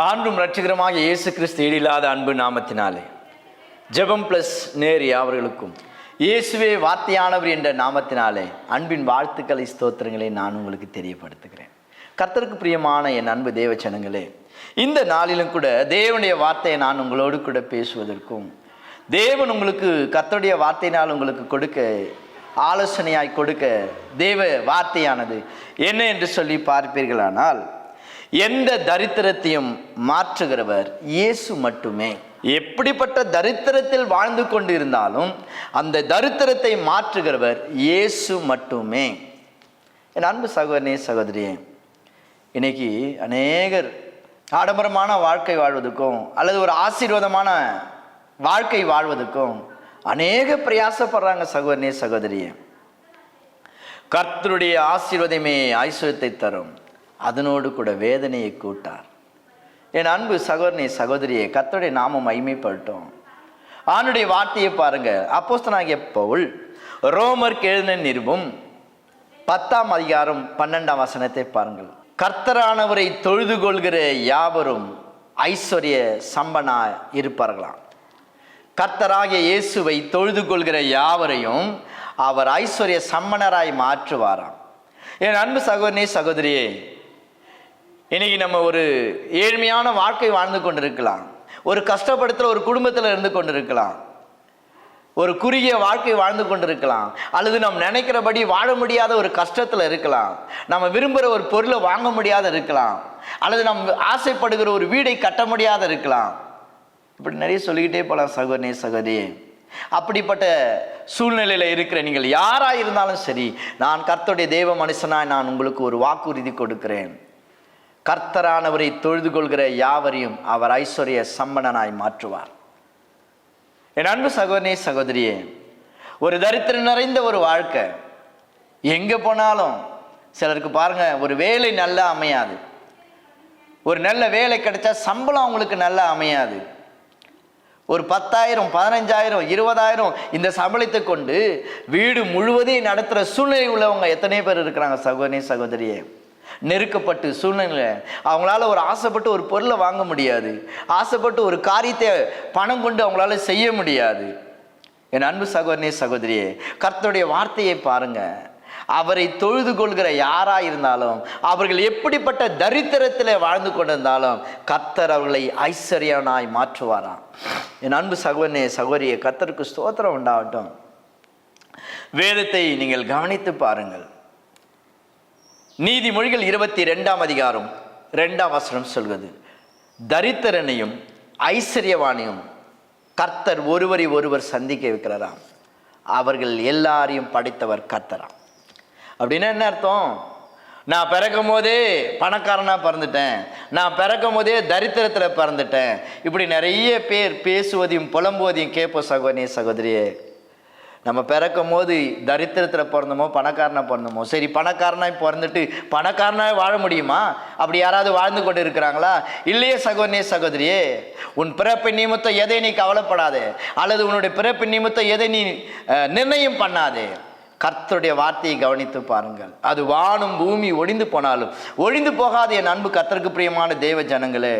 ஆண்டும் இரட்சகரமாக இயேசு கிறிஸ்து ஈடில்லாத அன்பு நாமத்தினாலே ஜெபம் பிளஸ் நேர் அவர்களுக்கும் இயேசுவே வார்த்தையானவர் என்ற நாமத்தினாலே அன்பின் வாழ்த்துக்களை ஸ்தோத்திரங்களை நான் உங்களுக்கு தெரியப்படுத்துகிறேன். கர்த்தருக்கு பிரியமான என் அன்பு தேவச்சனங்களே, இந்த நாளிலும் கூட தேவனுடைய வார்த்தையை நான் உங்களோடு கூட பேசுவதற்கும் தேவன் உங்களுக்கு கர்த்தருடைய வார்த்தையினால் உங்களுக்கு கொடுக்க ஆலோசனையாய் கொடுக்க தேவ வார்த்தையானது என்ன என்று சொல்லி பார்ப்பீர்களானால், எந்த தரித்திரத்தையும் மாற்றுகிறவர் இயேசு மட்டுமே. எப்படிப்பட்ட தரித்திரத்தில் வாழ்ந்து கொண்டு இருந்தாலும் அந்த தரித்திரத்தை மாற்றுகிறவர் இயேசு மட்டுமே. என் அன்பு சகோதரனே சகோதரியே, இன்னைக்கு அநேகர் ஆடம்பரமான வாழ்க்கை வாழ்வதற்கும் அல்லது ஒரு ஆசீர்வாதமான வாழ்க்கை வாழ்வதற்கும் அநேக பிரயாசப்படுறாங்க. சகோதரனே சகோதரியே, கர்த்தருடைய ஆசீர்வாதமே ஐஸ்வர்யத்தை தரும், அதனோடு கூட வேதனையை கூட்டார். என் அன்பு சகோதரனே சகோதரியே, கர்த்தருடைய நாமம் மகிமைப்படட்டும். ஆண்டுடைய வார்த்தையை பாருங்க. அப்போஸ்தலனாகிய பவுல் ரோமருக்கு எழுதின நிருபம் 10ஆம் அதிகாரம் 12ஆம் வசனத்தை பாருங்கள். கர்த்தரானவரை தொழுது கொள்கிற யாவரும் ஐஸ்வர்ய சம்பனா இருப்பார்களாம். கர்த்தராகிய இயேசுவை தொழுது கொள்கிற யாவரையும் அவர் ஐஸ்வர்ய சம்பனராய் மாற்றுவாராம். என் அன்பு சகோதரனே சகோதரியே, இன்னைக்கு நம்ம ஒரு ஏழ்மையான வாழ்க்கை வாழ்ந்து கொண்டிருக்கலாம், ஒரு கஷ்டப்படுத்துகிற ஒரு குடும்பத்தில் இருந்து கொண்டிருக்கலாம், ஒரு குறுகிய வாழ்க்கை வாழ்ந்து கொண்டிருக்கலாம், அல்லது நம்ம நினைக்கிறபடி வாழ முடியாத ஒரு கஷ்டத்தில் இருக்கலாம், நம்ம விரும்புகிற ஒரு பொருளை வாங்க முடியாத இருக்கலாம், அல்லது நம்ம ஆசைப்படுகிற ஒரு வீடை கட்ட முடியாத இருக்கலாம். இப்படி நிறைய சொல்லிக்கிட்டே போகலாம். சகோதரனே சகோதரியே, அப்படிப்பட்ட சூழ்நிலையில் இருக்கிற நீங்கள் யாராக இருந்தாலும் சரி, நான் கர்த்தருடைய தேவ மனுஷனாய் நான் உங்களுக்கு ஒரு வாக்குறுதி கொடுக்கிறேன். கர்த்தரானவரை தொழுது கொள்கிற யாவரையும் அவர் ஐஸ்வர்ய சம்பனனாய் மாற்றுவார். என் அன்பு சகோதரனே சகோதரியே, ஒரு தரித்திரம் நிறைந்த ஒரு வாழ்க்கை, எங்கே போனாலும் சிலருக்கு பாருங்க, ஒரு வேலை நல்லா அமையாது, ஒரு நல்ல வேலை கிடைச்சா சம்பளம் அவங்களுக்கு நல்லா அமையாது. ஒரு 10,000 15,000 20,000 இந்த சம்பளத்தை கொண்டு வீடு முழுவதையும் நடத்துகிற சூழ்நிலை உள்ளவங்க எத்தனை பேர் இருக்கிறாங்க. சகோதரனே சகோதரியே, நெருக்கப்பட்டு சூழ்நிலை அவங்களால ஒரு ஆசைப்பட்டு ஒரு பொருளை வாங்க முடியாது, ஆசைப்பட்டு ஒரு காரியத்தை பணம் கொண்டு அவங்களால செய்ய முடியாது. என் அன்பு சகோதரனே சகோதரியே, கர்த்தருடைய வார்த்தையை பாருங்க. அவரை தொழுது கொள்கிற யாரா இருந்தாலும், அவர்கள் எப்படிப்பட்ட தரித்திரத்தில் வாழ்ந்து கொண்டிருந்தாலும் கர்த்தர் அவர்களை ஐஸ்வர்யனாய் மாற்றுவாராம். என் அன்பு சகோதரனே சகோதரியே, கர்த்தருக்கு ஸ்தோத்திரம் உண்டாகட்டும். வேதத்தை நீங்கள் கவனித்து பாருங்கள். நீதிமொழிகள் 22ஆம் அதிகாரம் 2ஆம் வசனம் சொல்வது, தரித்திரனையும் ஐஸ்வர்யவானையும் கர்த்தர் ஒருவரை ஒருவர் சந்திக்க வைக்கிறாராம், அவர்கள் எல்லாரையும் படைத்தவர் கர்த்தராம். அப்படின்னா என்ன அர்த்தம்? நான் பிறக்கும் போதே பணக்காரனாக பிறந்துட்டேன், நான் பிறக்கும் போதே தரித்திரத்தில் பிறந்துட்டேன், இப்படி நிறைய பேர் பேசுவதையும் புலம்புவதையும் கேட்போம். சகோதரனே சகோதரியே, நம்ம பிறக்கும் போது தரித்திரத்தில் பிறந்தோமோ பணக்காரனாக பிறந்தோமோ, சரி பணக்காரனாக பிறந்துட்டு பணக்காரனாக வாழ முடியுமா? அப்படி யாராவது வாழ்ந்து கொண்டு இருக்கிறாங்களா? இல்லையே சகோதரனே சகோதரியே, உன் பிறப்பின் நிமித்தம் எதை நீ கவலைப்படாதே, அல்லது உன்னுடைய பிறப்பின் நிமித்தம் எதை நீ நிர்ணயம் பண்ணாதே. கர்த்தருடைய வார்த்தையை கவனித்து பாருங்கள். அது வானும் பூமி ஒழிந்து போனாலும் ஒழிந்து போகாத என் அன்பு கர்த்தருக்கு பிரியமான தேவ ஜனங்களே,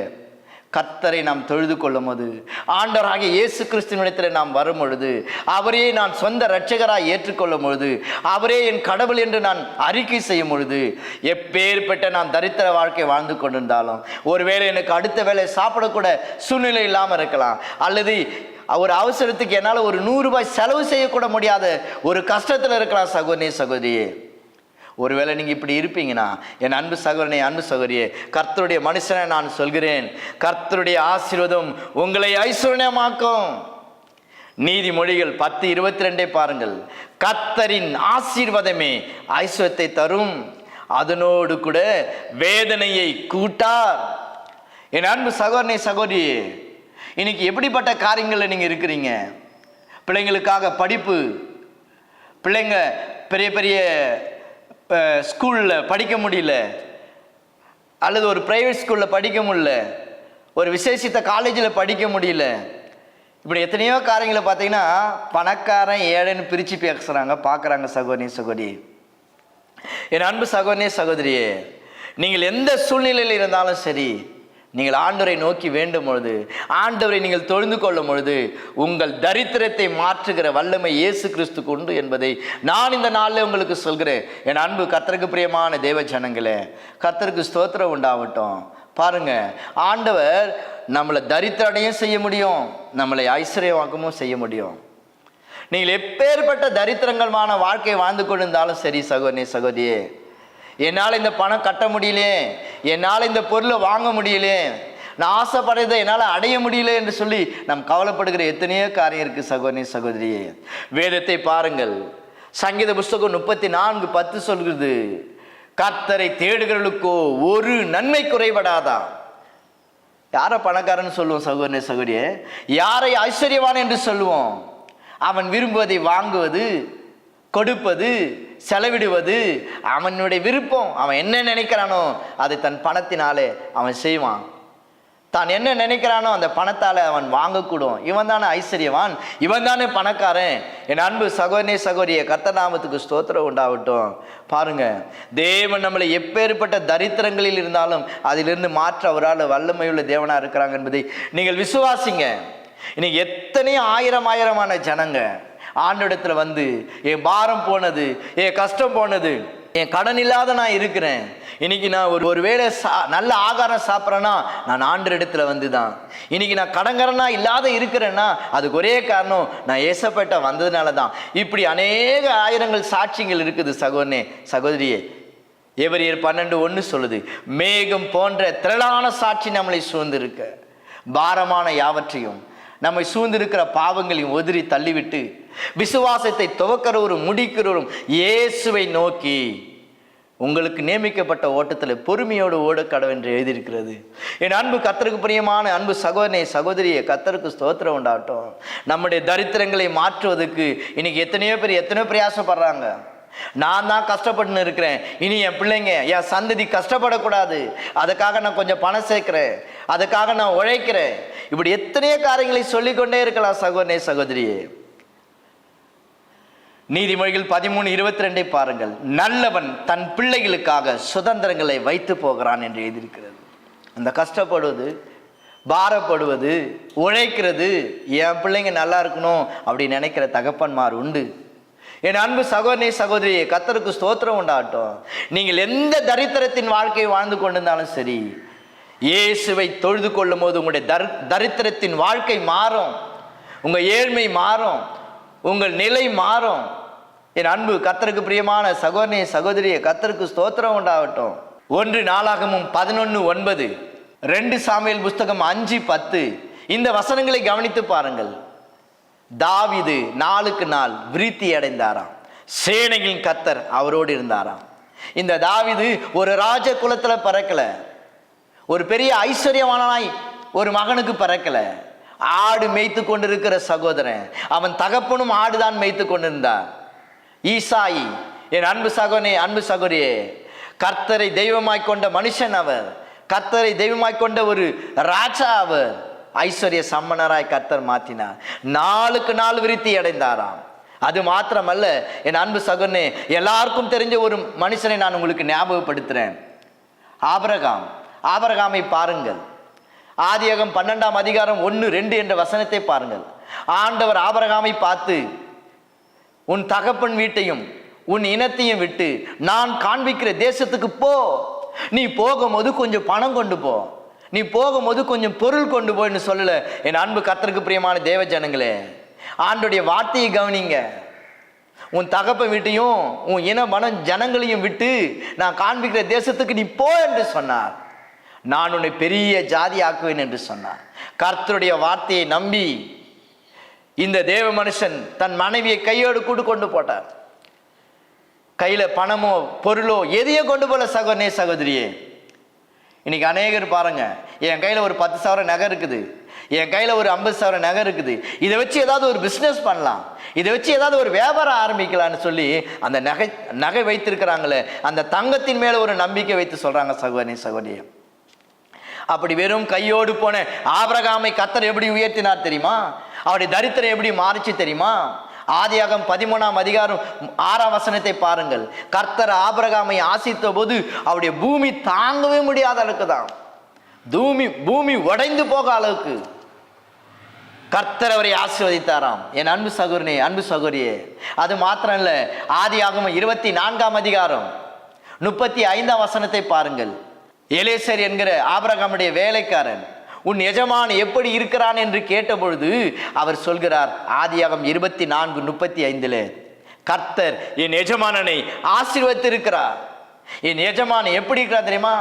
கர்த்தரை நாம் தொழுது கொள்ளும் போது, ஆண்டவராகிய இயேசு கிறிஸ்துவினிடத்தில் நாம் வரும் பொழுது, அவரே நான் சொந்த இரட்சகராய் ஏற்றுக்கொள்ளும் பொழுது, அவரே என் கடவுள் என்று நான் அறிக்கை செய்யும் பொழுது, எப்பேற்பட்ட நான் தரித்திர வாழ்க்கை வாழ்ந்து கொண்டிருந்தாலும், ஒருவேளை எனக்கு அடுத்த வேளை சாப்பிடக்கூட சூழ்நிலை இல்லாமல் இருக்கலாம், அல்லது ஒரு அவசரத்துக்கு என்னால் ஒரு 100 ரூபாய் செலவு செய்யக்கூட முடியாத ஒரு கஷ்டத்தில் இருக்கலாம். சகோதரனே சகோதரியே, ஒருவேளை நீங்கள் இப்படி இருப்பீங்கன்னா, என் அன்பு சகோதரனே அன்பு சகோதரியே, கர்த்தருடைய மனுஷனை நான் சொல்கிறேன், கர்த்தருடைய ஆசீர்வாதம் உங்களை ஐஸ்வர்யமாக்கும். நீதிமொழிகள் 10:22 பாருங்கள். கர்த்தரின் ஆசீர்வாதமே ஐஸ்வர்யத்தை தரும், அதனோடு கூட வேதனையை கூட்டார். என் அன்பு சகோதரனே சகோதரியே, இன்னைக்கு எப்படிப்பட்ட காரியங்களில் நீங்கள் இருக்கிறீங்க? பிள்ளைங்களுக்காக படிப்பு, பிள்ளைங்க பெரிய பெரிய ஸ்கூலில் படிக்க முடியல, அல்லது ஒரு ப்ரைவேட் ஸ்கூலில் படிக்க முடியல, ஒரு விசேஷித்த காலேஜில் படிக்க முடியல, இப்படி எத்தனையோ காரியங்களை பார்த்தீங்கன்னா பணக்காரன் ஏழைன்னு பிரித்து பேசுகிறாங்க, பார்க்குறாங்க. சகோதரி சகோதரி, என் அன்பு சகோதரனே சகோதரியே, நீங்கள் எந்த சூழ்நிலையில் இருந்தாலும் சரி, நீங்கள் ஆண்டவரை நோக்கி வேண்டும் பொழுது, ஆண்டவரை நீங்கள் தொழுந்து கொள்ளும் பொழுது, உங்கள் தரித்திரத்தை மாற்றுகிற வல்லமை இயேசு கிறிஸ்துக்கு உண்டு என்பதை நான் இந்த நாளில் உங்களுக்கு சொல்கிறேன். என் அன்பு கர்த்தருக்கு பிரியமான தேவ ஜனங்களே, கர்த்தருக்கு ஸ்தோத்திரம் உண்டாகட்டும். பாருங்க, ஆண்டவர் நம்மளை தரித்திரடையும் செய்ய முடியும், நம்மளை ஐஸ்வர்யமாக்கமும் செய்ய முடியும். நீங்கள் எப்பேற்பட்ட தரித்திரங்கள்மான வாழ்க்கை வாழ்ந்து கொண்டிருந்தாலும் சரி சகோதரனே சகோதரியே, என்னால் இந்த பணம் கட்ட முடியலே, என்னால் இந்த பொருளை வாங்க முடியலே, நான் ஆசைப்படுறதை என்னால் அடைய முடியல என்று சொல்லி நாம் கவலைப்படுகிற எத்தனையோ காரியம் இருக்குது சகோதரனே சகோதரியே. வேதத்தை பாருங்கள், சங்கீத புஸ்தகம் 34:10 சொல்கிறது, கர்த்தரை தேடுகிறவர்களுக்கோ ஒரு நன்மை குறைபடாதா. யாரை பணக்காரன்னு சொல்லுவோம் சகோதரனே சகோதரியே? யாரை ஐஸ்வர்யவான் என்று சொல்லுவோம்? அவன் விரும்புவதை வாங்குவது, கொடுப்பது, செலவிடுவது அவனுடைய விருப்பம். அவன் என்ன நினைக்கிறானோ அதை தன் பணத்தினாலே அவன் செய்வான். தான் என்ன நினைக்கிறானோ அந்த பணத்தால் அவன் வாங்கக்கூடும். இவன் தானே ஐஸ்வர்யவான், இவன் தானே பணக்காரன். என் அன்பு சகோதரனே சகோதரியே, கர்த்தர் நாமத்துக்கு ஸ்தோத்திரம் உண்டாகட்டும். பாருங்க, தேவன் நம்மளை எப்பேற்பட்ட தரித்திரங்களில் இருந்தாலும் அதிலிருந்து மாற்ற அவரால் வல்லமையுள்ள தேவனாக இருக்கிறாங்க என்பதை நீங்கள் விசுவாசிங்க. இன்னைக்கு எத்தனை ஆயிரமான ஜனங்க ஆண்டவரிடத்துல வந்து, என் பாரம் போனது, என் கஷ்டம் போனது, என் கடன் இல்லாத நான் இருக்கிறேன், இன்னைக்கு நான் ஒரு வேளை நல்ல ஆகாரம் சாப்பிட்றேன்னா நான் ஆண்டவரிடத்துல வந்து தான், இன்னைக்கு நான் கடங்கரனா இல்லாத இருக்கிறேன்னா அதுக்கு ஒரே காரணம் நான் ஏசப்பட்ட வந்ததுனால தான். இப்படி அநேக ஆயிரங்கள் சாட்சியங்கள் இருக்குது சகோதரனே சகோதரியே. எபிரெயர் 12:1 சொல்லுது, மேகம் போன்ற திரளான சாட்சி நம்மளை சூழ்ந்திருக்க, பாரமான யாவற்றையும் நம்மை சூழ்ந்திருக்கிற பாவங்களையும் உதறி தள்ளிவிட்டு விசுவாசத்தை துவக்கிறவரும் முடிக்கிறவரும் இயேசுவை நோக்கி உங்களுக்கு நியமிக்கப்பட்ட ஓட்டத்தில் பொறுமையோடு ஓடக்கடவு என்று எழுதியிருக்கிறது. என் அன்பு கர்த்தருக்கு பிரியமான அன்பு சகோதரனே சகோதரியே, கர்த்தருக்கு ஸ்தோத்திரம் உண்டாகட்டும். நம்முடைய தரித்திரங்களை மாற்றுவதற்கு இன்னைக்கு எத்தனையோ பிரயாசப்படுறாங்க. நான் தான் கஷ்டப்பட்டு இருக்கிறேன், இனி என் பிள்ளைங்க என் சந்ததி கஷ்டப்படக்கூடாது, அதுக்காக நான் கொஞ்சம் பணம் சேர்க்கிறேன், அதுக்காக நான் உழைக்கிறேன். இப்படி எத்தனையோ காரியங்களை சொல்லிக்கொண்டே இருக்கலாம் சகோதரனே சகோதரியே. நீதிமொழிகள் 13:22 பாருங்கள், நல்லவன் தன் பிள்ளைகளுக்காக சுதந்திரங்களை வைத்து போகிறான் என்று எழுதியிருக்கிறது. அந்த கஷ்டப்படுவது, பாரப்படுவது, உழைக்கிறது, என் பிள்ளைங்க நல்லா இருக்கணும் அப்படி நினைக்கிற தகப்பன்மார் உண்டு. என் அன்பு சகோதரனே சகோதரியே, கர்த்தருக்கு ஸ்தோத்திரம் உண்டாகட்டும். நீங்கள் எந்த தரித்திரத்தின் வாழ்க்கையை வாழ்ந்து கொண்டிருந்தாலும் சரி, இயேசுவை தொழுது கொள்ளும் போது உங்களுடைய தரித்திரத்தின் வாழ்க்கை மாறும், உங்கள் ஏழ்மை மாறும், உங்கள் நிலை மாறும். என் அன்பு கர்த்தருக்கு பிரியமான சகோதரனே சகோதரியே, கர்த்தருக்கு ஸ்தோத்திரம் உண்டாகட்டும். 1 நாளாகமம் 11:9, 2 சாமுவேல் புஸ்தகம் 5:10 இந்த வசனங்களை கவனித்து பாருங்கள். தாவீது நாளுக்கு நாள் விருத்தி அடைந்தாராம், சேனைகளின் கர்த்தர் அவரோடு இருந்தாராம். இந்த தாவீது ஒரு ராஜ குலத்துல பிறக்கல, ஒரு பெரிய ஐஸ்வர்யவானாய் ஒரு மகனுக்கு பிறக்கல. ஆடு மேய்த்து கொண்டிருக்கிற சகோதரன், அவன் தகப்பனும் ஆடுதான் மேய்த்து கொண்டிருந்தார். ஈசாயி, என் அன்பு சகோதரனே அன்பு சகோதரியே, கர்த்தரை தெய்வமாய் கொண்ட மனுஷன் அவர், கர்த்தரை தெய்வமாய் கொண்ட ஒரு ராஜா அவர். ஐஸ்வர்ய சம்மனராய் கர்த்தர் மாற்றினார், நாளுக்கு நாள் விருத்தி அடைந்தாராம். அது மாத்திரமல்ல என் அன்பு சகோதரனே, எல்லாருக்கும் தெரிஞ்ச ஒரு மனுஷனை நான் உங்களுக்கு ஞாபகப்படுத்துறேன். ஆபிரகாமை பாருங்கள். ஆதியாகமம் 12ஆம் அதிகாரம் 1-2 என்ற வசனத்தை பாருங்கள். ஆண்டவர் ஆபிரகாமை பார்த்து, உன் தகப்பன் வீட்டையும் உன் இனத்தையும் விட்டு நான் காண்பிக்கிற தேசத்துக்கு போ, நீ போகும்போது கொஞ்சம் பணம் கொண்டு போ, நீ போகும்போது கொஞ்சம் பொருள் கொண்டு போன்னு சொல்லல. என் அன்பு கர்த்தருக்கு பிரியமான தேவ ஜனங்களே, ஆண்டோடைய வார்த்தையை கவனிங்க. உன் தகப்பன் வீட்டையும் உன் இன மன ஜனங்களையும் விட்டு நான் காண்பிக்கிற தேசத்துக்கு நீ போ என்று சொன்னார். நான் உன்னை பெரிய ஜாதி ஆக்குவேன் என்று சொன்னார். கர்த்தருடைய வார்த்தையை நம்பி இந்த தேவ மனுஷன் தன் மனைவியை கையோடு கூட்டு கொண்டு போட்டார். கையில பணமோ பொருளோ எதையும் கொண்டு போல சகோதரனே சகோதரியே. இன்னைக்கு அநேகர் பாருங்க, என் கையில ஒரு 10,000 நகை இருக்குது, என் கையில ஒரு 50,000 நகை இருக்குது, இதை வச்சு ஏதாவது ஒரு பிஸ்னஸ் பண்ணலாம், இதை வச்சு ஏதாவது ஒரு வியாபாரம் ஆரம்பிக்கலான்னு சொல்லி அந்த நகை வைத்திருக்கிறாங்களே, அந்த தங்கத்தின் மேல ஒரு நம்பிக்கை வைத்து சொல்றாங்க சகோதரனே சகோதரியே. அப்படி வெறும் கையோடு போன ஆபிரகாமை கர்த்தர் எப்படி உயர்த்தினார் தெரியுமா? அவருடைய தரித்திரம் எப்படி மாறிச்சு தெரியுமா? ஆதியாகமம் 13ஆம் அதிகாரம் 6ஆம் வசனத்தை பாருங்கள். கர்த்தர் ஆபிரகாமை ஆசீர்வதித்த போது அவருடைய பூமி தாங்கவே முடியாத அளவுக்கு தான் பூமி உடைந்து போக அளவுக்கு கர்த்தர் அவரை ஆசீர்வதித்தாராம். என் அன்பு சகோதரனே, அன்பு சகோதரியே, அது மாத்திரம் இல்ல, ஆதியாகமம் 24ஆம் அதிகாரம் 35ஆம் வசனத்தை பாருங்கள். எலேசர் என்கிற ஆபிரகாமுடைய வேலைக்காரன் உன் எஜமான் எப்படி இருக்கிறான் என்று கேட்டபொழுது அவர் சொல்கிறார், ஆதியாகமம் 24:35, கர்த்தர் என் எஜமானனை ஆசீர்வதித்திருக்கிறார். என் எஜமான் எப்படி இருக்கிறார் தெரியுமா?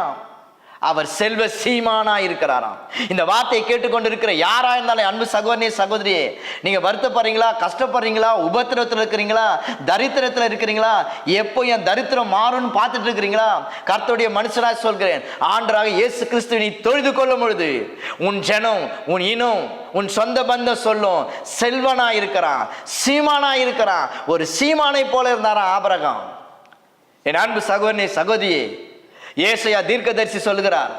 அவர் செல்வ சீமானா இருக்கிறாராம். இந்த வார்த்தையை கேட்டுக்கொண்டிருக்கிற யாரா இருந்தாலும் அன்பு சகோதரனே, சகோதரியே, நீங்க வருத்தப்படுறீங்களா, கஷ்டப்படுறீங்களா, உபத்திரத்தில் இருக்கிறீங்களா, தரித்திரத்தில் இருக்கிறீங்களா, எப்போ என் தரித்திரம் மாறும்னு பார்த்துட்டு இருக்கிறீங்களா? கர்த்தருடைய மனுஷராக சொல்கிறேன், ஆண்டவராக இயேசு கிறிஸ்துவை நீ தொழுது கொள்ளும் பொழுது உன் ஜனம், உன் இனம், உன் சொந்த பந்தம் சொல்லும், செல்வனா இருக்கிறான், சீமானா இருக்கிறான். ஒரு சீமானை போல இருந்தாராம் ஆபிரகாம். என் அன்பு சகோதரனே, சகோதரியே, ஏசாயா தீர்க்கதரிசி சொல்கிறார்.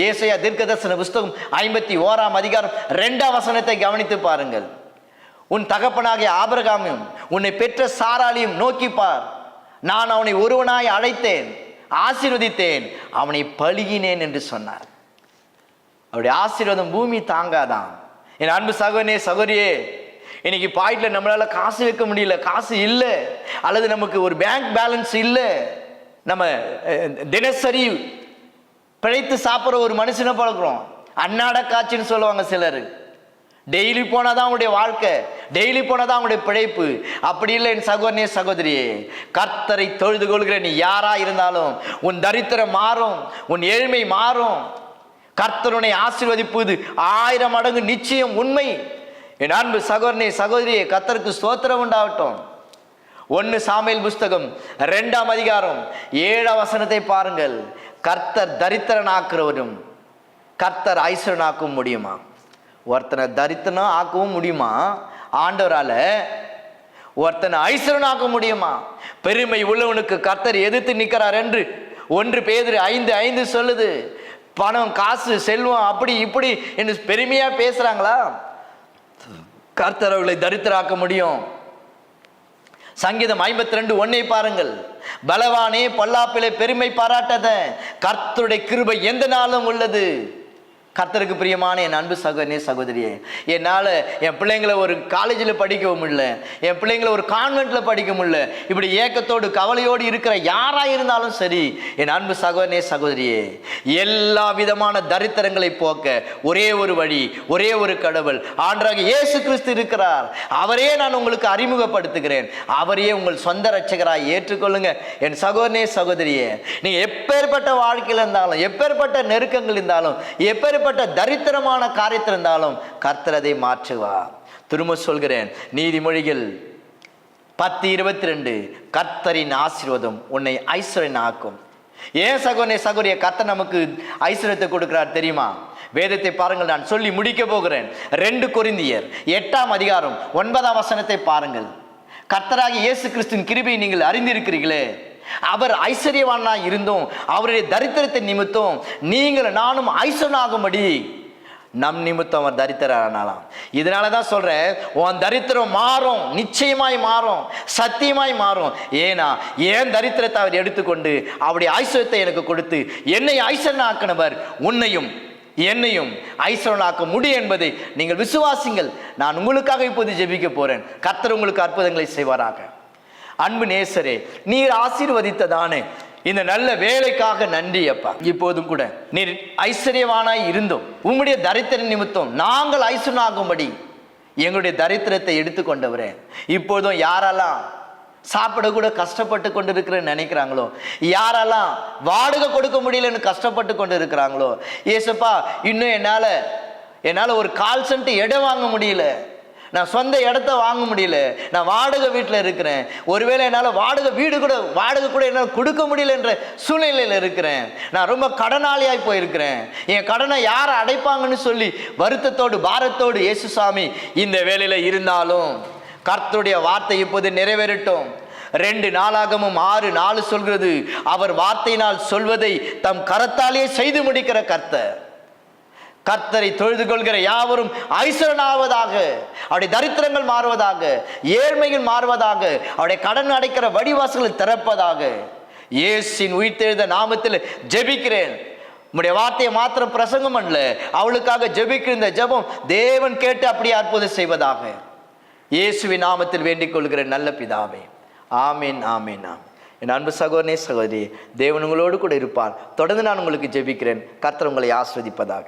ஏசாயா தீர்க்கதரிசன புஸ்தகம் 51ஆம் அதிகாரம் 2ஆம் வசனத்தை கவனித்து பாருங்கள். உன் தகப்பனாகிய ஆபிரகாமையும் உன்னை பெற்ற சாராளையும் நோக்கி பார். நான் அவனை ஒருவனாய் அழைத்தேன், ஆசீர்வதித்தேன், அவனை பழுகினேன் என்று சொன்னார். அவருடைய ஆசீர்வாதம் பூமி தாங்காதான். என் அன்பு சகோதரனே, சகோதரியே, இன்னைக்கு பாக்கெட்ல நம்மளால காசு வைக்க முடியல, காசு இல்லை, அல்லது நமக்கு ஒரு பேங்க் பேலன்ஸ் இல்லை, நம்ம தினசரி பிழைத்து சாப்பிட்ற ஒரு மனுஷனை பழக்கிறோம். அன்னாட காட்சின்னு சொல்லுவாங்க சிலர். டெய்லி போனாதான் அவங்களுடைய வாழ்க்கை, டெய்லி போனாதான் அவங்களுடைய பிழைப்பு. அப்படி இல்லை என் சகோதரனே, சகோதரியே, கர்த்தரை தொழுது கொள்கிற நீ யாரா இருந்தாலும் உன் தரித்திரம் மாறும், உன் ஏழ்மை மாறும். கர்த்தருனை ஆசீர்வதிப்பது 1000 மடங்கு நிச்சயம், உண்மை. என் அன்பு சகோதரனே, சகோதரியே, கர்த்தருக்கு ஸ்தோத்திரம் உண்டாகட்டும். 1 சாமுவேல் புஸ்தகம் 2ஆம் அதிகாரம் 7ஆம் வசனத்தை பாருங்கள். கர்த்தர் தரித்திரனாக்குறவரும் கர்த்தர் ஐஸ்வரனாக்கவும் முடியுமா? ஒருத்தனை தரித்திரனா ஆக்கவும் முடியுமா ஆண்டவரால? ஒருத்தனை ஐஸ்வரனாக்க முடியுமா? பெருமை உள்ளவனுக்கு கர்த்தர் எதிர்த்து நிற்கிறார் என்று 1 பேதுரு 5:5 சொல்லுது. பணம், காசு, செல்வம், அப்படி இப்படி என்று பெருமையா பேசுறாங்களா? கர்த்தர் அவர்களை தரித்திராக்க முடியும். சங்கீதம் 52:1 பாருங்கள். பலவானே, பொல்லாப்பிலே பெருமை பாராட்டாத, கர்த்தருடைய கிருபை எந்த நாளும் உள்ளது. கர்த்தருக்கு பிரியமான என் அன்பு சகோதரனே, சகோதரியே, என்னால் என் பிள்ளைங்களை ஒரு காலேஜில் படிக்கவும் இல்லை, என் பிள்ளைங்களை ஒரு கான்வென்ட்டில் படிக்க முடியல, இப்படி ஏக்கத்தோடு கவலையோடு இருக்கிற யாராக இருந்தாலும் சரி, என் அன்பு சகோதரனே, சகோதரியே, எல்லா விதமான தரித்திரங்களை போக்க ஒரே ஒரு வழி, ஒரே ஒரு கடவுள், ஆண்டவராகிய இயேசு கிறிஸ்து இருக்கிறார். அவரே நான் உங்களுக்கு அறிமுகப்படுத்துகிறேன். அவரையே உங்கள் சொந்த ரட்சகராய் ஏற்றுக்கொள்ளுங்க. என் சகோதரனே, சகோதரியே, நீங்கள் எப்பேற்பட்ட வாழ்க்கையில் இருந்தாலும், எப்பேற்பட்ட நெருக்கங்கள் இருந்தாலும், எப்பேற்பட்ட தரித்திரமான காரியத்தில் இருந்தாலும் கர்த்தர் அதை மாற்றுவார். திரும்ப சொல்கிறேன், நீதிமொழிகள் 10:22, கர்த்தரின் ஆசீர்வாதம் உன்னை ஐஸ்வர்யன் ஆக்கும். ஏன் சகோதரனே, சகோதரிய, கர்த்தர் நமக்கு ஐஸ்வர்யத்தை கொடுக்கிறார் தெரியுமா? வேதத்தை பாருங்கள், நான் சொல்லி முடிக்க போகிறேன். 2 கொரிந்தியர் 8ஆம் அதிகாரம் 9ஆம் வசனத்தை பாருங்கள். கர்த்தராகிய இயேசு கிறிஸ்துவின் கிருபையை நீங்கள் அறிந்திருக்கிறீர்களே, அவர் ஐஸ்வர்யவானாய் இருந்தோம், அவருடைய தரித்திரத்தை நிமித்தம் நீங்கள் நானும் ஐஸ்வர்யனாகும்படி நம் நிமித்தம் அவர் தரித்திரனாலாம். இதனாலதான் சொல்றேன், உன் தரித்திரம் மாறும், நிச்சயமாய் மாறும், சத்தியமாய் மாறும். ஏன்னா ஏன் தரித்திரத்தை அவர் எடுத்துக்கொண்டு அவருடைய ஐஸ்வர்யத்தை எனக்கு கொடுத்து என்னை ஐஸ்வர்யனாக்கினவர் உன்னையும் என்னையும் ஐஸ்வர்யனாக்க முடியும் என்பதை நீங்கள் விசுவாசிங்கள். நான் உங்களுக்காக இப்போது ஜெபிக்க போறேன். கர்த்தர் உங்களுக்கு அற்புதங்களை செய்வாராக. அன்பு நேசரே, நீர் ஆசீர்வதித்ததானே இந்த நல்ல வேலைக்காக நன்றி அப்பா. இப்போதும் கூட நீர் ஐஸ்வர்யவானாய் இருந்தோம், உம்முடைய தரித்திர நிமித்தம் நாங்கள் ஐஸ்வர்யனாகும்படி எங்களுடைய தரித்திரத்தை எடுத்துக்கொண்டவரே, இப்போதும் யாரெல்லாம் சாப்பிட கூட கஷ்டப்பட்டு கொண்டு இருக்கிறேன்னு நினைக்கிறாங்களோ, யாரெல்லாம் வாடகை கொடுக்க முடியலன்னு கஷ்டப்பட்டு கொண்டு இருக்கிறாங்களோ, ஏசப்பா, இன்னும் என்னால் ஒரு கால் சென்ட் இடம் வாங்க முடியல, நான் சொந்த இடத்த வாங்க முடியல, நான் வாடகை வீட்டில் இருக்கிறேன், ஒருவேளை என்னால் வாடகை கூட என்னால் கொடுக்க முடியல என்ற சூழ்நிலையில் இருக்கிறேன், நான் ரொம்ப கடனாளியாய் போயிருக்கிறேன், என் கடனை யாரை அடைப்பாங்கன்னு சொல்லி வருத்தத்தோடு பாரத்தோடு இயேசு சாமி இந்த வேலையில் இருந்தாலும் கர்த்தருடைய வார்த்தை இப்போது நிறைவேறட்டும். 2 நாளாகமும் 6:4 சொல்கிறது, அவர் வார்த்தையினால் சொல்வதை தம் கரத்தாலேயே செய்து முடிக்கிற கர்த்தர். கர்த்தரை தொழுது கொள்கிற யாவரும் ஐஸ்வர்யனாவதாக, அவருடைய தரித்திரங்கள் மாறுவதாக, ஏழ்மைகள் மாறுவதாக, அவருடைய கடன் அடைக்கிற வடிவாசல்கள் திறப்பதாக. இயேசுவின் உயிர்த்தெழுந்த நாமத்தில் ஜெபிக்கிறேன். உம்முடைய வார்த்தையை மாத்திரம் பிரசங்கம் பண்ணல, அவளுக்காக ஜெபிக்கிற இந்த ஜெபம் தேவன் கேட்டு அப்படியே அற்புதம் செய்வதாக இயேசுவின் நாமத்தில் வேண்டிக் கொள்கிற நல்ல பிதாவே, ஆமீன் ஆமீன் ஆமீன். என் அன்பு சகோதரனே சகோதரி, தேவன் உங்களோடு கூட இருப்பார். தொடர்ந்து நான் உங்களுக்கு ஜெபிக்கிறேன். கர்த்தர் உங்களை ஆஸ்வதிப்பதாக.